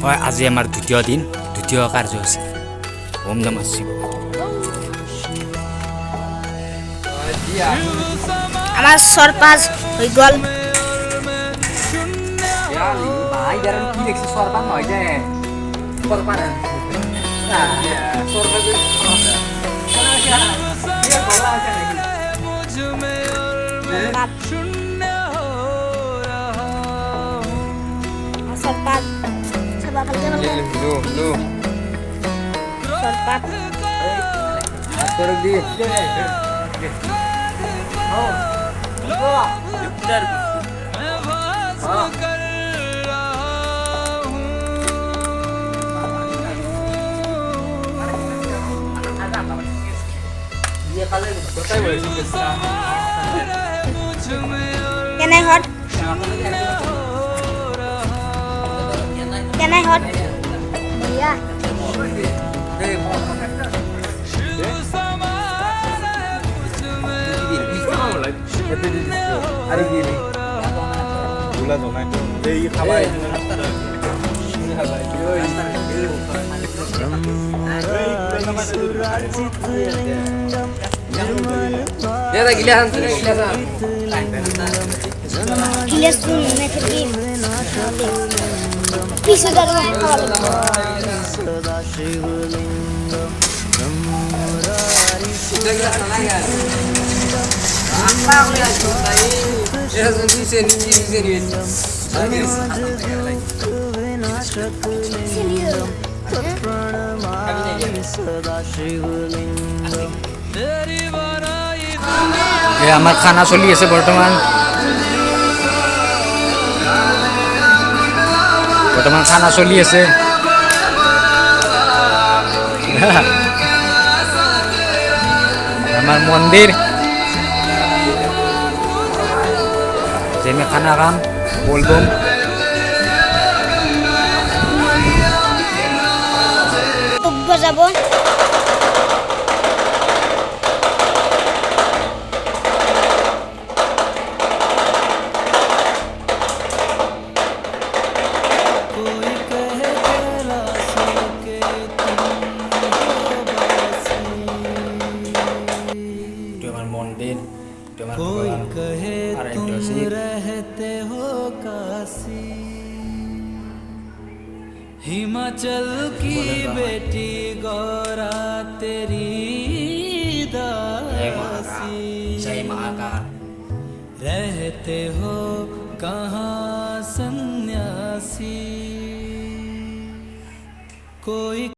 হয় আজি আমাৰ দ্বিতীয় দিন, দ্বিতীয় কাৰ্যসূচী। ওম নমঃ শিৱায়। আমার সরপাস হয়ে গল। ভাই যারা কি দেখছি সরপান নয় যে সরপান সরপাস সবা কালকে বলতে সরপাস Can I hot? Can I hot? Yeah. আরে গিয়ে গুলা তো নাই এই খাবার Dia giliran Gilas pun meter game. Bisa dari mana? আমার খানা চলি আছে বর্তমান খানা চলি আছে আমার মন্দির যে আমি খানা খাম বলবো বাজাবো कोई कहे तुम रहते हो काशी, हिमाचल की बेटी गौरा तेरी दासी, रहते हो कहाँ सन्यासी कोई